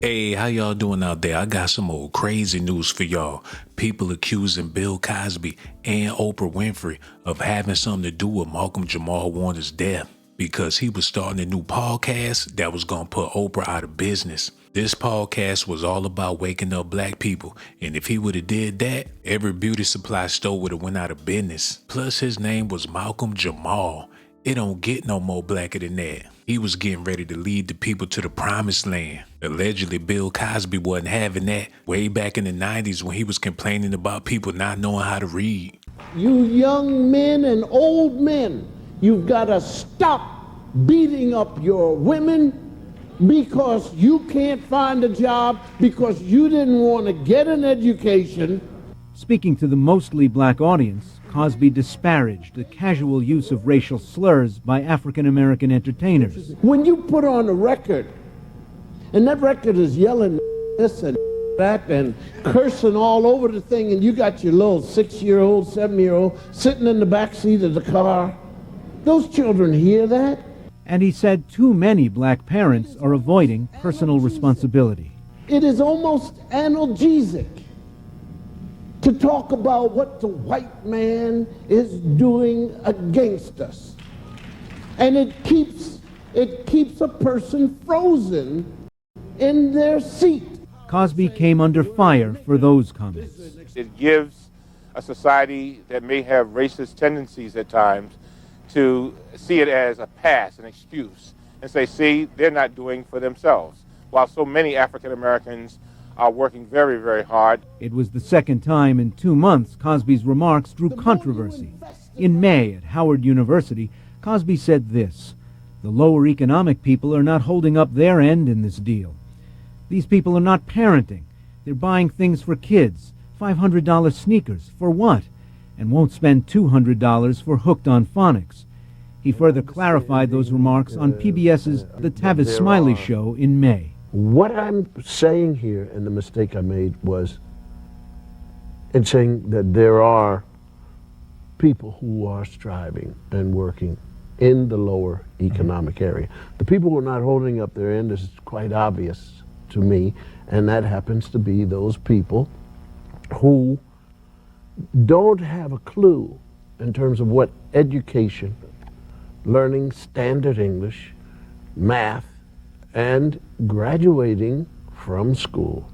Hey, how y'all doing out there? I got some old crazy news for y'all. People accusing Bill Cosby and Oprah Winfrey of having something to do with Malcolm-Jamal Warner's death because he was starting a new podcast that was going to put Oprah out of business. This podcast was all about waking up black people, and if he would have did that, every beauty supply store would have went out of business. Plus, his name was Malcolm Jamal. It don't get no more blacker than that. He was getting ready to lead the people to the promised land. Allegedly, Bill Cosby wasn't having that way back in the 90s when he was complaining about people not knowing how to read. You young men and old men, you've got to stop beating up your women because you can't find a job, because you didn't want to get an education. Speaking to the mostly black audience, Cosby disparaged the casual use of racial slurs by African-American entertainers. When you put on a record, and that record is yelling this and that and cursing all over the thing, and you got your little 6-year-old, 7-year-old sitting in the back seat of the car, those children hear that. And he said too many black parents are avoiding personal responsibility. It is almost analgesic to talk about what the white man is doing against us. And it keeps a person frozen in their seat. Cosby came under fire for those comments. It gives a society that may have racist tendencies at times to see it as a pass, an excuse, and say, see, they're not doing for themselves. While so many African Americans are working very, very hard. It was the second time in 2 months Cosby's remarks drew controversy. In May at Howard University, Cosby said this: "The lower economic people are not holding up their end in this deal. These people are not parenting. They're buying things for kids, $500 sneakers, for what? And won't spend $200 for Hooked on Phonics." He further clarified those remarks on PBS's The Tavis Smiley Show in May. What I'm saying here, and the mistake I made, was in saying that there are people who are striving and working in the lower economic area. The people who are not holding up their end is quite obvious to me, and that happens to be those people who don't have a clue in terms of what education, learning standard English, math, and graduating from school,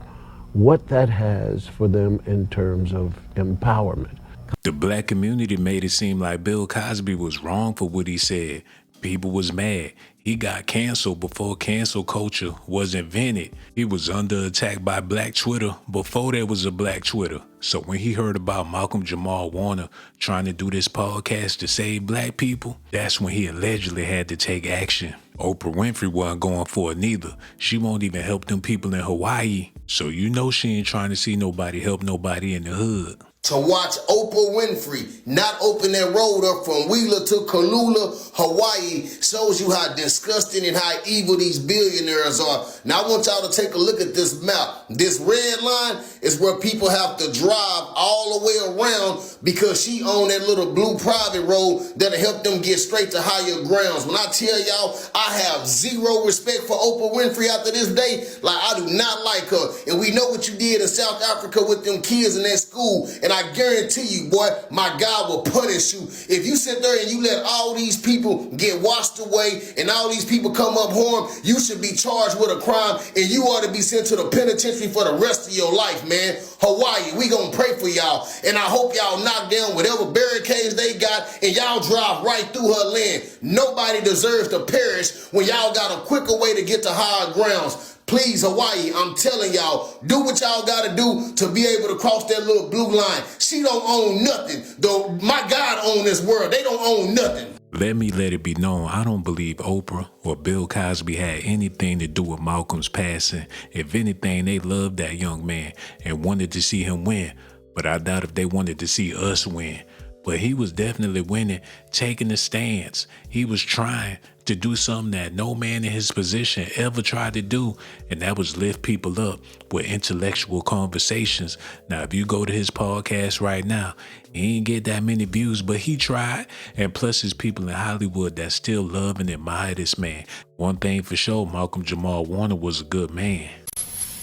what that has for them in terms of empowerment. The black community made it seem like Bill Cosby was wrong for what he said. People was mad. He got canceled before cancel culture was invented. He was under attack by Black Twitter before there was a Black Twitter. So when he heard about Malcolm-Jamal Warner trying to do this podcast to save black people, that's when he allegedly had to take action. Oprah Winfrey wasn't going for it neither. She won't even help them people in Hawaii. So you know she ain't trying to see nobody help nobody in the hood. To watch Oprah Winfrey not open that road up from Wheeler to Kalula, Hawaii, shows you how disgusting and how evil these billionaires are. Now I want y'all to take a look at this map. This red line is where people have to drive all the way around because she owned that little blue private road that'll help them get straight to higher grounds. When I tell y'all I have zero respect for Oprah Winfrey after this day, like I do not like her. And we know what you did in South Africa with them kids in that school, and I guarantee you, boy, my God will punish you. If you sit there and you let all these people get washed away and all these people come up harmed, you should be charged with a crime and you ought to be sent to the penitentiary for the rest of your life, man. Hawaii, we gonna pray for y'all, and I hope y'all knock down whatever barricades they got and y'all drive right through her land. Nobody deserves to perish when y'all got a quicker way to get to higher grounds. Please, Hawaii, I'm telling y'all, do what y'all gotta do to be able to cross that little blue line. She don't own nothing. Though my God own this world. They don't own nothing. Let it be known, I don't believe Oprah or Bill Cosby had anything to do with Malcolm's passing. If anything, they loved that young man and wanted to see him win. But I doubt if they wanted to see us win. But he was definitely winning, taking a stance. He was trying to do something that no man in his position ever tried to do, and that was lift people up with intellectual conversations. Now, if you go to his podcast right now, he ain't get that many views, but he tried. And plus, there's people in Hollywood that still love and admire this man. One thing for sure, Malcolm-Jamal Warner was a good man.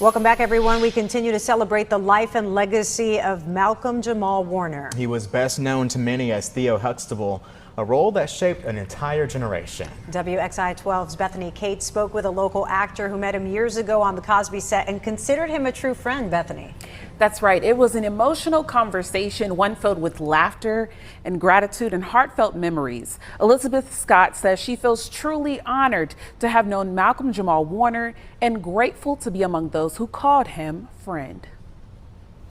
Welcome back, everyone. We continue to celebrate the life and legacy of Malcolm-Jamal Warner. He was best known to many as Theo Huxtable, a role that shaped an entire generation. WXI-12's Bethany Cates spoke with a local actor who met him years ago on the Cosby set and considered him a true friend. Bethany. That's right. It was an emotional conversation, one filled with laughter and gratitude and heartfelt memories. Elizabeth Scott says she feels truly honored to have known Malcolm-Jamal Warner and grateful to be among those who called him friend.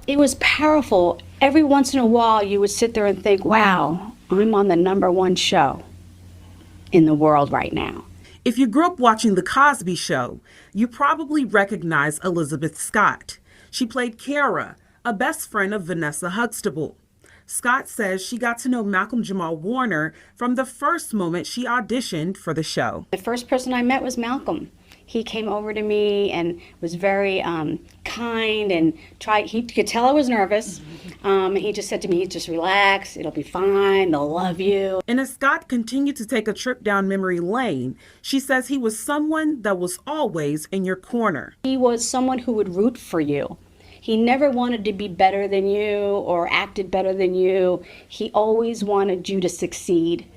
It was powerful. Every once in a while, you would sit there and think, wow, I'm on the #1 show in the world right now. If you grew up watching The Cosby Show, you probably recognize Elizabeth Scott. She played Kara, a best friend of Vanessa Huxtable. Scott says she got to know Malcolm-Jamal Warner from the first moment she auditioned for the show. The first person I met was Malcolm. He came over to me and was very kind and he could tell I was nervous. He just said to me, just relax, it'll be fine, they'll love you. And as Scott continued to take a trip down memory lane, she says he was someone that was always in your corner. He was someone who would root for you. He never wanted to be better than you or acted better than you. He always wanted you to succeed,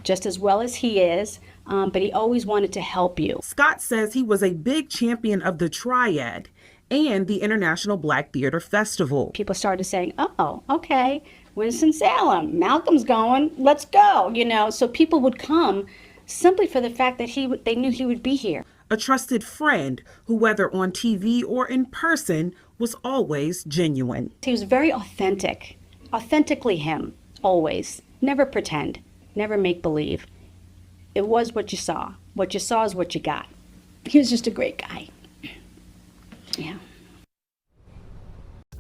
just as well as he is. But he always wanted to help you. Scott says he was a big champion of the Triad and the International Black Theater Festival. People started saying, oh, okay, Winston-Salem, Malcolm's going, let's go, you know. So people would come simply for the fact that they knew he would be here. A trusted friend who, whether on TV or in person, was always genuine. He was very authentic, authentically him, always. Never pretend, never make believe. It was what you saw. What you saw is what you got. He was just a great guy. Yeah.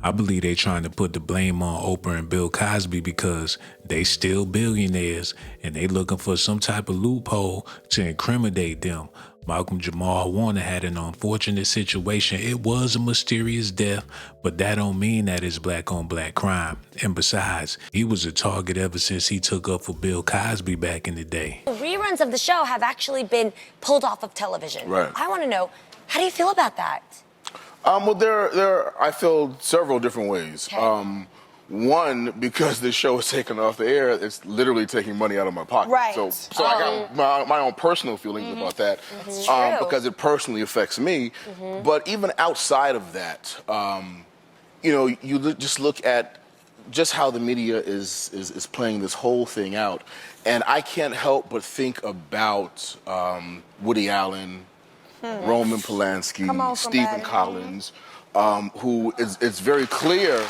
I believe they trying to put the blame on Oprah and Bill Cosby because they still billionaires and they looking for some type of loophole to incriminate them. Malcolm-Jamal Warner had an unfortunate situation. It was a mysterious death, but that don't mean that it's black on black crime. And besides, he was a target ever since he took up for Bill Cosby back in the day. Reruns of the show have actually been pulled off of television. Right. I want to know, how do you feel about that? Well, I feel several different ways. Okay. One, because this show is taken off the air, it's literally taking money out of my pocket. Right. So I got my own personal feelings about that because it personally affects me. But even outside of that, you just look at just how the media is playing this whole thing out, and I can't help but think about Woody Allen, Roman Polanski, Stephen Collins, who it's very clear.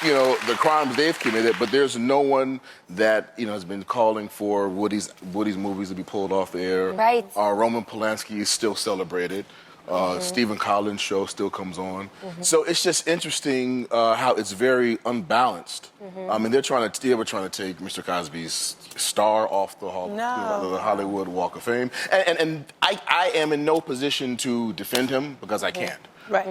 The crimes they've committed, but there's no one that has been calling for Woody's movies to be pulled off the air. Right. Roman Polanski is still celebrated. Stephen Collins' show still comes on. So it's just interesting how it's very unbalanced. I mean, they were trying to take Mr. Cosby's star off the Hollywood Walk of Fame, and I am in no position to defend him because I can't. Right.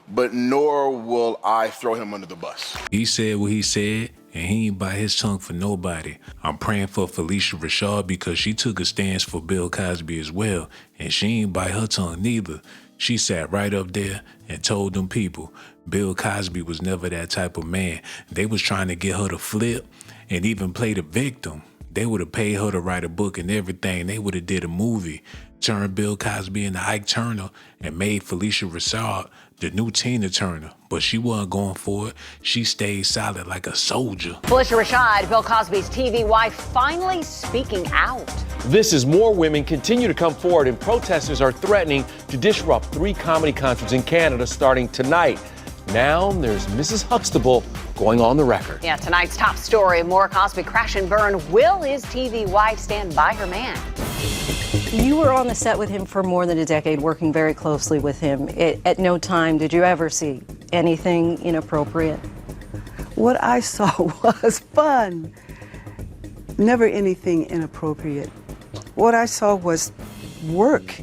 But nor will I throw him under the bus. He said what he said, and he ain't bite his tongue for nobody. I'm praying for Felicia Rashad because she took a stance for Bill Cosby as well, and she ain't bite her tongue neither. She sat right up there and told them people Bill Cosby was never that type of man. They was trying to get her to flip and even play the victim. They would have paid her to write a book and everything. They would have did a movie, turned Bill Cosby into Ike Turner, and made Felicia Rashad the new Tina Turner. But she wasn't going for it. She stayed solid like a soldier. Felicia Rashad, Bill Cosby's TV wife, finally speaking out. This as more women continue to come forward and protesters are threatening to disrupt 3 comedy concerts in Canada starting tonight. Now there's Mrs. Huxtable going on the record. Yeah, tonight's top story, more Cosby crash and burn. Will his TV wife stand by her man? You were on the set with him for more than a decade, working very closely with him. At no time did you ever see anything inappropriate? What I saw was fun. Never anything inappropriate. What I saw was work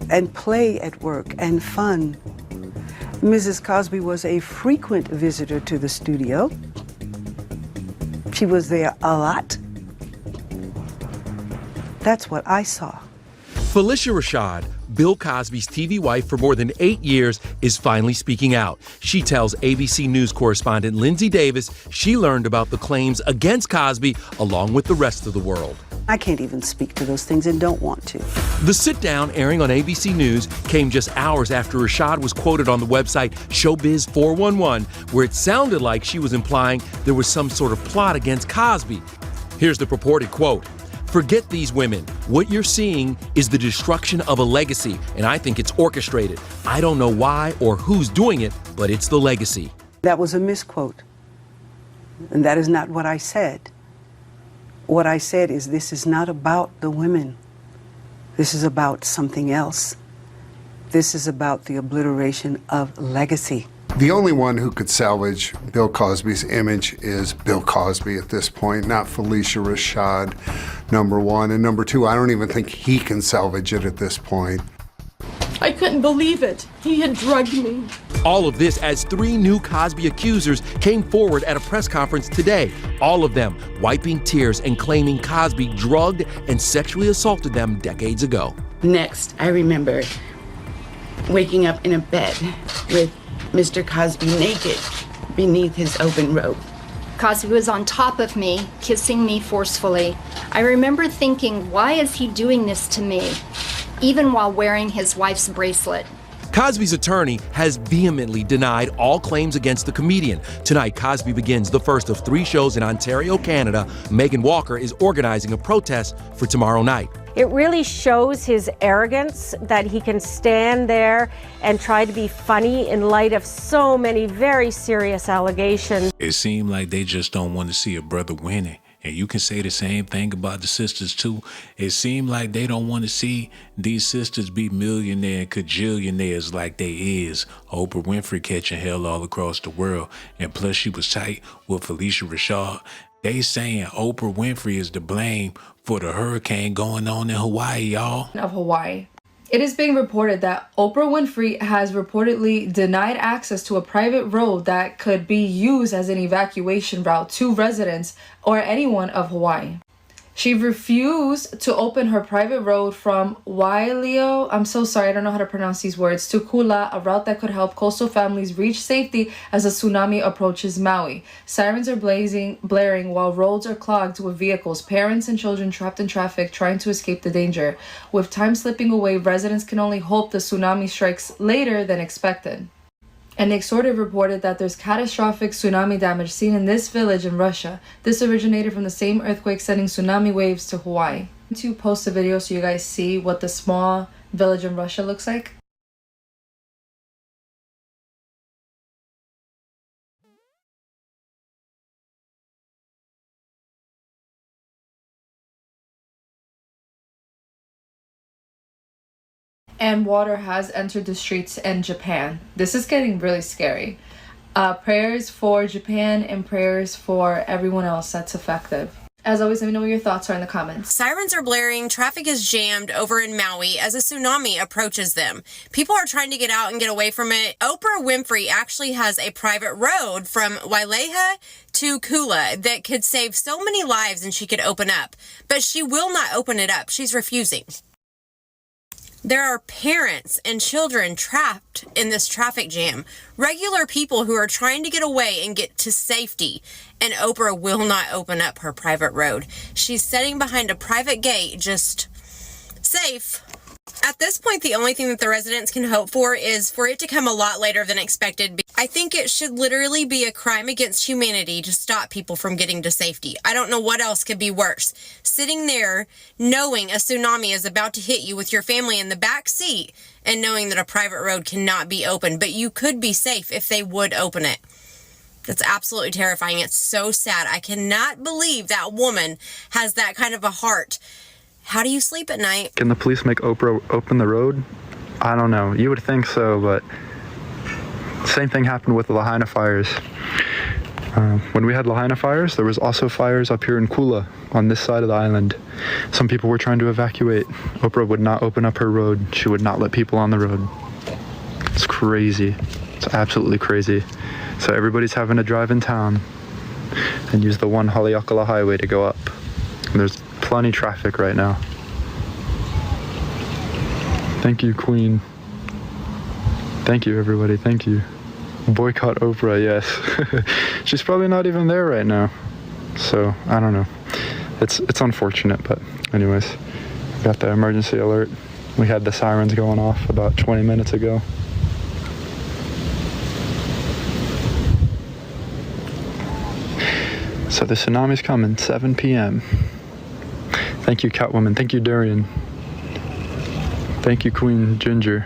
and play at work and fun. Mrs. Cosby was a frequent visitor to the studio. She was there a lot. That's what I saw. Phylicia Rashad, Bill Cosby's TV wife for more than 8 years, is finally speaking out. She tells ABC News correspondent Lindsay Davis she learned about the claims against Cosby along with the rest of the world. I can't even speak to those things and don't want to. The sit-down airing on ABC News came just hours after Rashad was quoted on the website Showbiz 411, where it sounded like she was implying there was some sort of plot against Cosby. Here's the purported quote. "Forget these women. What you're seeing is the destruction of a legacy, and I think it's orchestrated. I don't know why or who's doing it, but it's the legacy." That was a misquote. And that is not what I said. What I said is this is not about the women. This is about something else. This is about the obliteration of legacy. The only one who could salvage Bill Cosby's image is Bill Cosby at this point, not Phylicia Rashad, number one. And number two, I don't even think he can salvage it at this point. I couldn't believe it. He had drugged me. All of this as 3 new Cosby accusers came forward at a press conference today, all of them wiping tears and claiming Cosby drugged and sexually assaulted them decades ago. Next, I remember waking up in a bed with Mr. Cosby naked beneath his open robe. Cosby was on top of me, kissing me forcefully. I remember thinking, why is he doing this to me? Even while wearing his wife's bracelet. Cosby's attorney has vehemently denied all claims against the comedian. Tonight, Cosby begins the first of 3 shows in Ontario, Canada. Megan Walker is organizing a protest for tomorrow night. It really shows his arrogance that he can stand there and try to be funny in light of so many very serious allegations. It seemed like they just don't want to see a brother winning. And you can say the same thing about the sisters too. It seemed like they don't want to see these sisters be millionaire and cajillionaires like they is. Oprah Winfrey catching hell all across the world. And plus she was tight with Phylicia Rashad. They saying Oprah Winfrey is to blame for the hurricane going on in Hawaii, y'all. Of Hawaii. It is being reported that Oprah Winfrey has reportedly denied access to a private road that could be used as an evacuation route to residents or anyone of Hawaii. She refused to open her private road from Wailio, I'm so sorry, I don't know how to pronounce these words, to Kula, a route that could help coastal families reach safety as a tsunami approaches Maui. Sirens are blaring while roads are clogged with vehicles, parents and children trapped in traffic trying to escape the danger. With time slipping away, residents can only hope the tsunami strikes later than expected. And Exorted reported that there's catastrophic tsunami damage seen in this village in Russia. This originated from the same earthquake sending tsunami waves to Hawaii. To post a video so you guys see what the small village in Russia looks like. And water has entered the streets in Japan. This is getting really scary. Prayers for Japan and prayers for everyone else that's affected. As always, let me know what your thoughts are in the comments. Sirens are blaring, traffic is jammed over in Maui as a tsunami approaches them. People are trying to get out and get away from it. Oprah Winfrey actually has a private road from Waileha to Kula that could save so many lives and she could open up. But she will not open it up. She's refusing. There are parents and children trapped in this traffic jam. Regular people who are trying to get away and get to safety. And Oprah will not open up her private road. She's sitting behind a private gate, just safe. At this point, the only thing that the residents can hope for is for it to come a lot later than expected. I think it should literally be a crime against humanity to stop people from getting to safety. I don't know what else could be worse. Sitting there knowing a tsunami is about to hit you with your family in the back seat and knowing that a private road cannot be opened, but you could be safe if they would open it. That's absolutely terrifying. It's so sad. I cannot believe that woman has that kind of a heart. How do you sleep at night? Can the police make Oprah open the road? I don't know. You would think so, but same thing happened with the Lahaina fires. When we had Lahaina fires, there was also fires up here in Kula on this side of the island. Some people were trying to evacuate. Oprah would not open up her road. She would not let people on the road. It's crazy. It's absolutely crazy. So everybody's having to drive in town and use the one Haleakala highway to go up. And there's plenty of traffic right now. Thank you, Queen. Thank you, everybody. Thank you. Boycott Oprah, yes. She's probably not even there right now. So, I don't know. It's unfortunate, but anyways, got the emergency alert. We had the sirens going off about 20 minutes ago. So the tsunami's coming, 7 p.m. Thank you, Catwoman. Thank you, Darian. Thank you, Queen Ginger.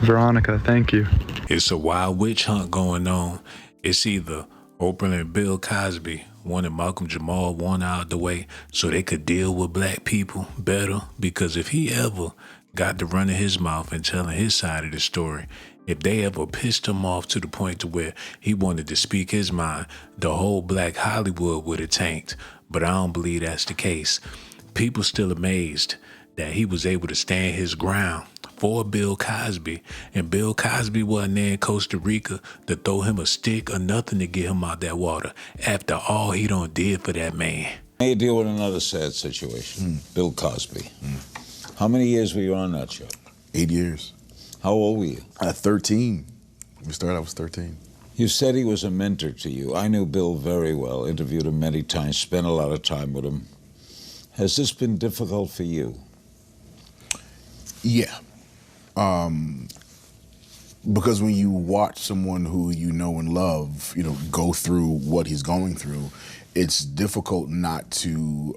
Veronica, thank you. It's a wild witch hunt going on. It's either Oprah and Bill Cosby wanted Malcolm-Jamal Warner out the way so they could deal with black people better, because if he ever got to running his mouth and telling his side of the story, if they ever pissed him off to the point to where he wanted to speak his mind, the whole black Hollywood would have tanked. But I don't believe that's the case. People still amazed that he was able to stand his ground for Bill Cosby, and Bill Cosby wasn't there in Costa Rica to throw him a stick or nothing to get him out that water after all he done did for that man. May deal with another sad situation. Bill Cosby. How many years were you on that show? 8 years. How old were you? 13. We started, I was 13. You said he was a mentor to you. I knew Bill very well, interviewed him many times, spent a lot of time with him. Has this been difficult for you? Yeah. Because when you watch someone who you know and love, go through what he's going through, it's difficult not to,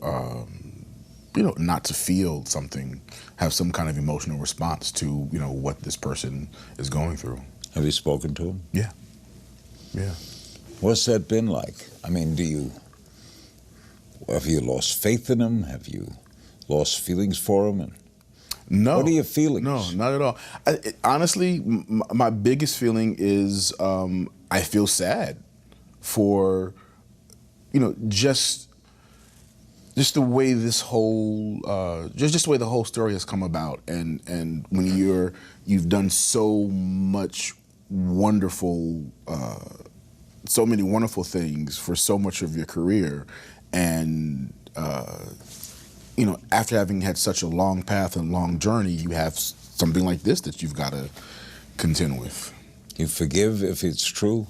not to feel something, have some kind of emotional response to, what this person is going through. Have you spoken to him? Yeah. Yeah. What's that been like? I mean, have you lost faith in him? Have you lost feelings for him? And no. What are your feelings? No, not at all. Honestly, my biggest feeling is I feel sad for, just the way this whole, just the way the whole story has come about, and when you've done so much wonderful, so many wonderful things for so much of your career, and after having had such a long path and long journey, you have something like this that you've got to contend with. You forgive if it's true?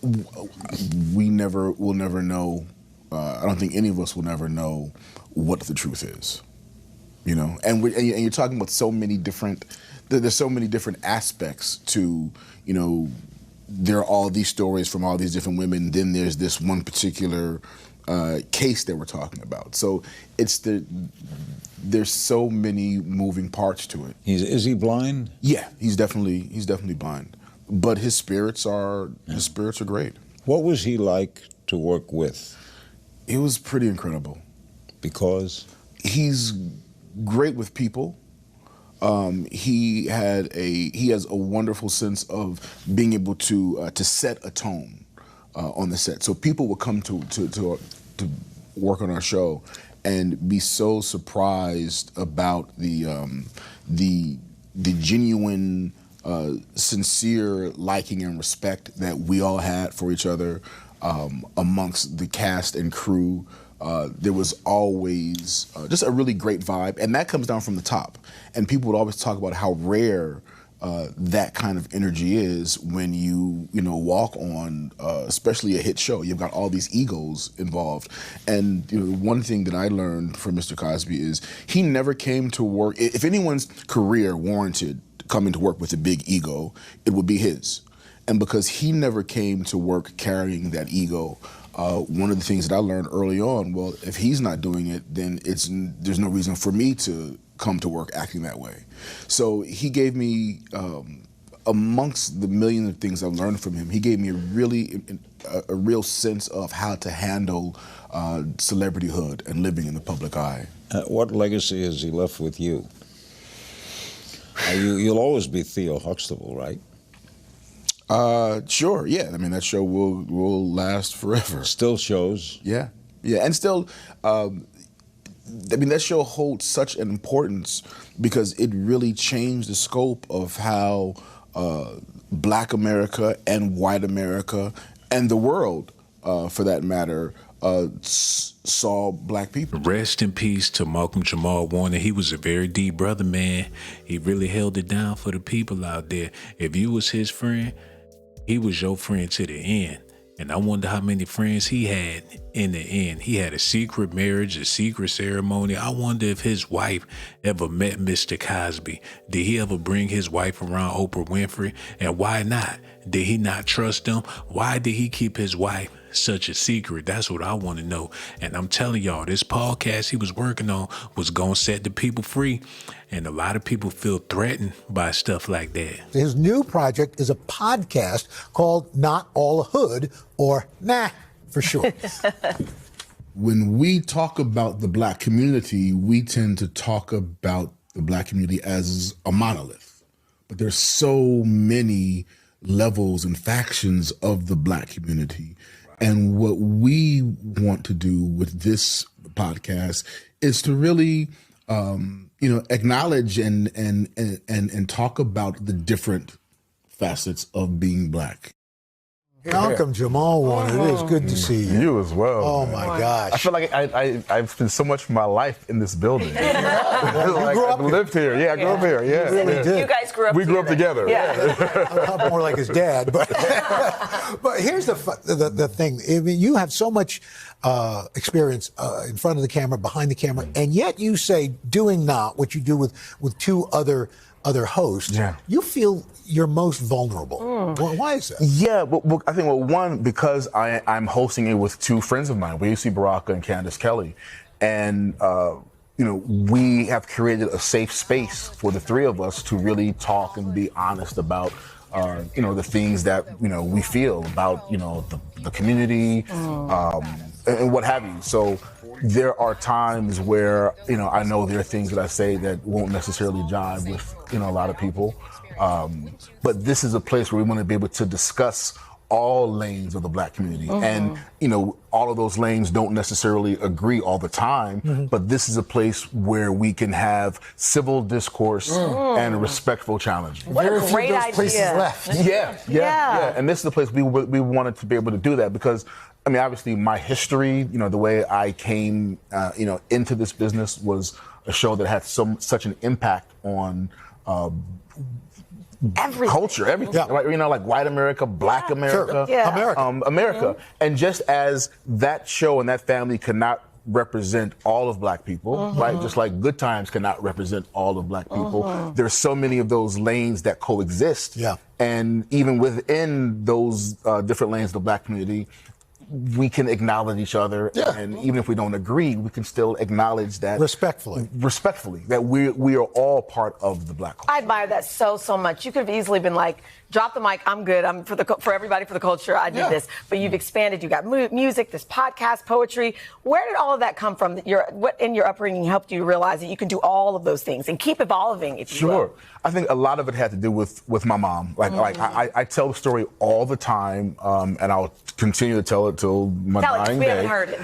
We'll never know. I don't think any of us will never know what the truth is. And you're talking about so many different. There's so many different aspects to. There are all these stories from all these different women. Then there's this one particular case that we're talking about. So there's so many moving parts to it. Is he blind? Yeah, he's definitely blind. But his spirits are great. What was he like to work with? It was pretty incredible. Because? He's great with people. He has a wonderful sense of being able to set a tone on the set. So people will come to work on our show and be so surprised about the genuine, sincere liking and respect that we all had for each other amongst the cast and crew. There was always just a really great vibe, and that comes down from the top. And people would always talk about how rare that kind of energy is when you walk on, especially a hit show. You've got all these egos involved. And one thing that I learned from Mr. Cosby is he never came to work. If anyone's career warranted coming to work with a big ego, it would be his. And because he never came to work carrying that ego, one of the things that I learned early on, well, if he's not doing it, then there's no reason for me to come to work acting that way. So he gave me, amongst the millions of things I've learned from him, he gave me a real sense of how to handle celebrityhood and living in the public eye. What legacy has he left with you? You'll always be Theo Huxtable, right? Sure, yeah. I mean, that show will last forever. Still shows. Yeah, and still, that show holds such an importance because it really changed the scope of how Black America and white America and the world, for that matter, saw black people. Rest in peace to Malcolm-Jamal Warner. He was a very deep brother, man. He really held it down for the people out there. If you was his friend, he was your friend to the end. And I wonder how many friends he had in the end. He had a secret marriage, a secret ceremony. I wonder if his wife ever met Mr. Cosby. Did he ever bring his wife around Oprah Winfrey? And why not? Did he not trust them? Why did he keep his wife such a secret? That's what I want to know. And I'm telling y'all, this podcast he was working on was going to set the people free. And a lot of people feel threatened by stuff like that. His new project is a podcast called Not All a Hood, or Nah for short. When we talk about the black community, we tend to talk about the black community as a monolith. But there's so many levels and factions of the black community. And what we want to do with this podcast is to really, acknowledge and talk about the different facets of being black. Malcolm-Jamal Warner, it is good to see you. You as well. Oh, man. my gosh. I feel like I've spent so much of my life in this building. Well, you I've lived here. Yeah, I grew up here. Yeah, You really did. You guys grew up We grew up together. I'm more like his dad, but here's the thing. I mean, you have so much experience in front of the camera, behind the camera, and yet you say doing not what you do with two other hosts. Yeah. You feel you're most vulnerable. Well, why is that? Yeah, well, I think, one, because I'm hosting it with two friends of mine, Wayusi Baraka and Candace Kelly, and we have created a safe space for the three of us to really talk and be honest about the things that we feel about the community and what have you. So there are times where I know there are things that I say that won't necessarily jive with a lot of people, but this is a place where we want to be able to discuss all lanes of the black community. And all of those lanes don't necessarily agree all the time, but this is a place where we can have civil discourse and respectful challenge. What a great idea. Places left. Yeah. And this is the place we wanted to be able to do that, because I mean, obviously my history, the way I came into this business was a show that had such an impact on culture, everything, right? Like white America, black America, America. And just as that show and that family could not represent all of black people, right? Just like Good Times cannot represent all of black people. There's so many of those lanes that coexist. And even within those different lanes of the black community, we can acknowledge each other, and even if we don't agree, we can still acknowledge that respectfully that we are all part of the black culture. I admire that so much. You could have easily been like, drop the mic, I'm good. I'm for everybody, for the culture, I did this. But you've expanded. You got music, this podcast, poetry. Where did all of that come from? What in your upbringing helped you realize that you can do all of those things and keep evolving, if you will? I think a lot of it had to do with my mom. I tell the story all the time, and I'll continue to tell it till my dying day. We haven't heard it.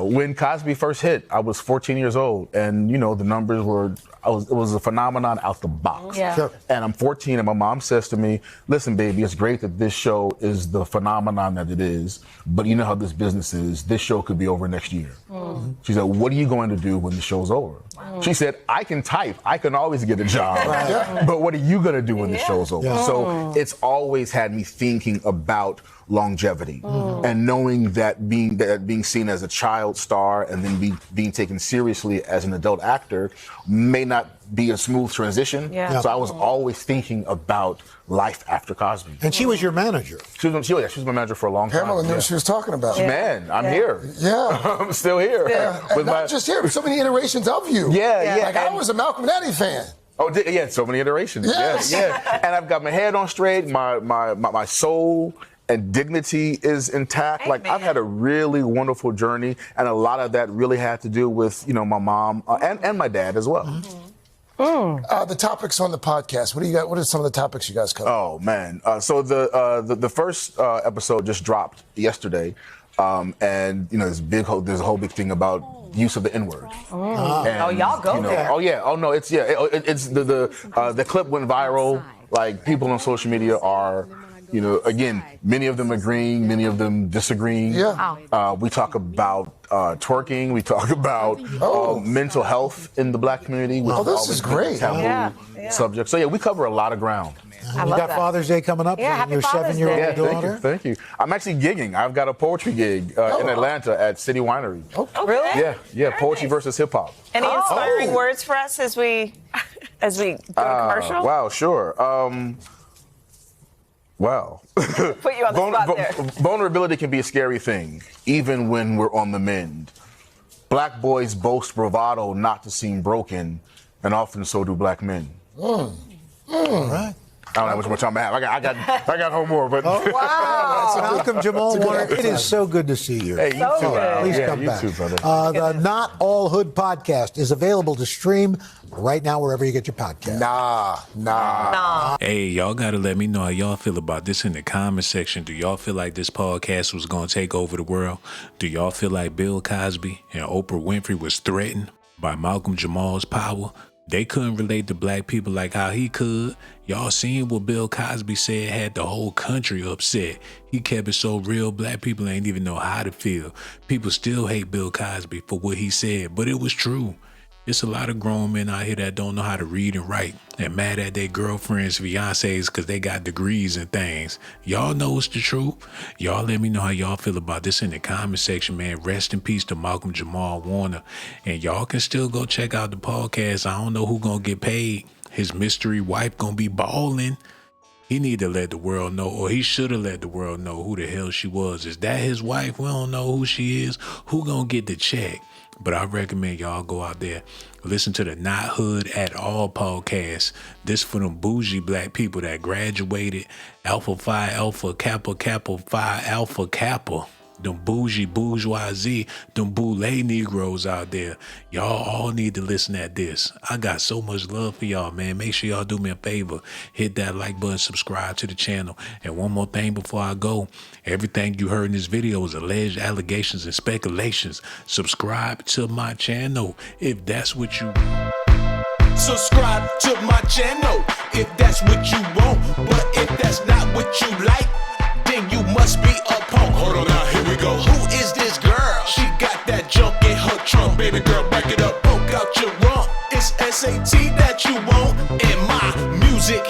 When Cosby first hit, I was 14 years old, and the numbers were. It was a phenomenon out the box. And I'm 14, and my mom says to me, "Listen, baby, it's great that this show is the phenomenon that it is, but you know how this business is. This show could be over next year." She said, "What are you going to do when the show's over?" She said, "I can type. I can always get a job. But what are you going to do when the show's over?" So it's always had me thinking about longevity and knowing that being seen as a child star and then being taken seriously as an adult actor may not be a smooth transition. So I was always thinking about life after Cosby. And she was your manager. She was my manager for a long time. Pamela knew what she was talking about. Man, I'm here. I'm still here. And not just here, but so many iterations of you. Like I was a Malcolm and Eddie fan. Oh, yeah, so many iterations. And I've got my head on straight, my soul and dignity is intact. Like I've had a really wonderful journey, and a lot of that really had to do with my mom and my dad as well. The topics on the podcast. What do you got? What are some of the topics you guys cover? Oh man, so the first episode just dropped yesterday, and there's a whole big thing about use of the N-word. Y'all go there. It's the clip went viral. Like people on social media are You know, again, many of them agreeing, many of them disagreeing. Yeah. We talk about twerking. We talk about mental health in the black community. Which this is great. Taboo subject. So yeah, we cover a lot of ground. You got Father's Day coming up. Yeah, happy your Father's 7-year-old Day. daughter. Thank you. I'm actually gigging. I've got a poetry gig in Atlanta at City Winery. Really? Yeah. Poetry versus hip hop. Any inspiring words for us as we go to commercial? Wow, sure. Wow. Put you on the spot there. Vulnerability can be a scary thing, even when we're on the mend. Black boys boast bravado not to seem broken, and often so do black men. All right. I don't know how much more time I have. I got home more, but wow! Malcolm-Jamal Warner, it is so good to see you. Hey, you too. Please come back. Too, brother. The Not All Hood podcast is available to stream right now wherever you get your podcast. Nah. Hey, y'all got to let me know how y'all feel about this in the comment section. Do y'all feel like this podcast was going to take over the world? Do y'all feel like Bill Cosby and Oprah Winfrey was threatened by Malcolm-Jamal's power? They couldn't relate to black people like how he could. Y'all seen what Bill Cosby said had the whole country upset. He kept it so real, black people ain't even know how to feel. People still hate Bill Cosby for what he said, but it was true. It's a lot of grown men out here that don't know how to read and write and mad at their girlfriends, fiancés, because they got degrees and things. Y'all know it's the truth. Y'all let me know how y'all feel about this in the comment section, man. Rest in peace to Malcolm-Jamal Warner. And y'all can still go check out the podcast. I don't know who gonna get paid. His mystery wife gonna be balling. He need to let the world know, or he should have let the world know who the hell she was. Is that his wife? We don't know who she is. Who gonna get the check? But I recommend y'all go out there, listen to the Not Hood at All podcast. This for them bougie black people that graduated Alpha Phi Alpha Kappa Kappa Phi Alpha Kappa. Them bougie bourgeoisie, them boule Negroes out there. Y'all all need to listen at this. I got so much love for y'all, man. Make sure y'all do me a favor. Hit that like button, subscribe to the channel. And one more thing before I go. Everything you heard in this video is alleged allegations and speculations. Subscribe to my channel if that's what you want. Subscribe to my channel if that's what you want. But if that's not what you like, then you must be a punk. Hold on now, here we go. Who is this girl? She got that junk in her trunk. Baby girl, back it up, poke out your rump. It's S.A.T. that you want, and my music